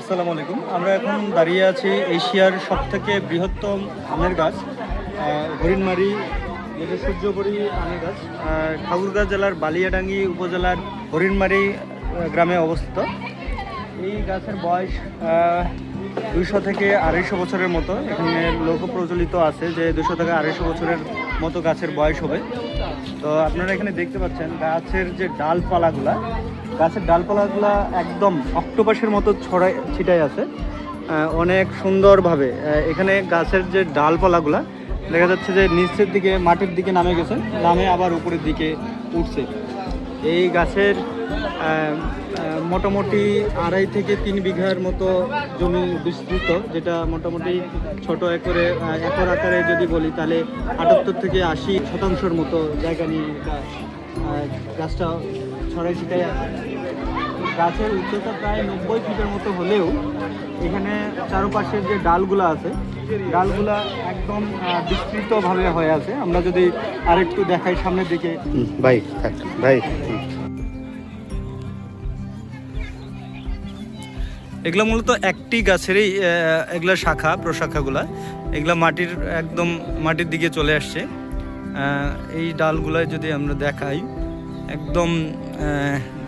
আসসালামু আলাইকুম। আমরা এখন দাঁড়িয়ে আছি এশিয়ার সবথেকে বৃহত্তম আমের গাছ হরিণমারি, যেটা সূর্যপুরী আমের গাছ, ঠাকুরগাঁ জেলার বালিয়াডাঙ্গি উপজেলার হরিণমারি গ্রামে অবস্থিত। এই গাছের বয়স 200 থেকে 250 বছরের মতো। এখানে লোক প্রচলিত আছে যে 200 থেকে 250 বছরের মতো গাছের বয়স হবে। তো আপনারা এখানে দেখতে পাচ্ছেন গাছের যে ডালপালাগুলা, একদম অক্টোপাসের মতো ছড়ায় ছিটায় আছে অনেক সুন্দরভাবে। এখানে গাছের যে ডালপালাগুলা দেখা যাচ্ছে যে নিচের দিকে মাটির দিকে নামে গেছে, নামে আবার উপরের দিকে উঠছে। এই গাছের মোটামুটি 2.5 থেকে 3 বিঘার মতো জমি বিস্তৃত, যেটা মোটামুটি ছোট একর আকারে যদি বলি তাহলে 78 থেকে 80% মতো জায়গা নিয়ে গাছটা ছড়াই ছিটাই আছে। গাছের উচ্চতা প্রায় 90 ফিটের মতো হলেও এখানে চারপাশের যে ডালগুলা আছে, ডালগুলা একদম বিস্তৃতভাবে হয়ে আছে। আমরা যদি আরেকটু দেখাই সামনের দিকে, এগুলো মূলত একটি গাছেরই এগুলা শাখা প্রশাখাগুলা, এগুলা মাটির দিকে চলে আসছে। এই ডালগুলায় যদি আমরা দেখাই একদম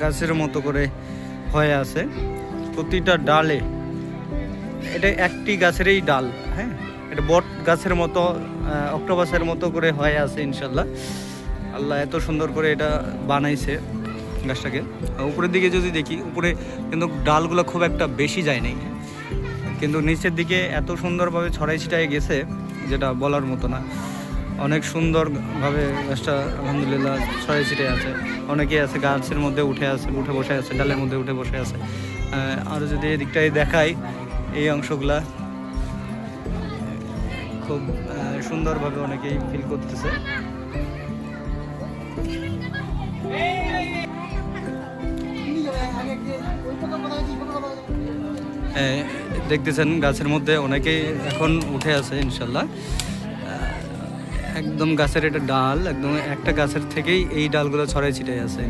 গাছের মতো করে হয়ে আছে প্রতিটা ডালে। এটা একটি গাছেরই ডাল, হ্যাঁ, এটা বট গাছের মতো অক্টোপাসের মতো করে হয়ে আছে। ইনশাল্লাহ আল্লাহ এত সুন্দর করে এটা বানাইছে গাছটাকে। উপরের দিকে যদি দেখি, উপরে কিন্তু ডালগুলো খুব একটা বেশি যায় নাই, কিন্তু নিচের দিকে এত সুন্দরভাবে ছড়াই ছিটাই গেছে যেটা বলার মতো না। অনেক সুন্দরভাবে গাছটা আলহামদুলিল্লাহ ছড়াই ছিটাই আছে। অনেকেই আছে গাছের মধ্যে উঠে বসে আছে, ডালের মধ্যে উঠে বসে আছে। আর যদি এদিকটাই দেখাই, এই অংশগুলা খুব সুন্দরভাবে অনেকেই ফিল করতেছে। দেখতেছেন গাছের মধ্যে অনেকেই এখন উঠে আছে ইনশাল্লাহ। একদম গাছের এটা ডাল, একদম একটা গাছের থেকেই এই ডালগুলো ছড়াই ছিটাই আছে।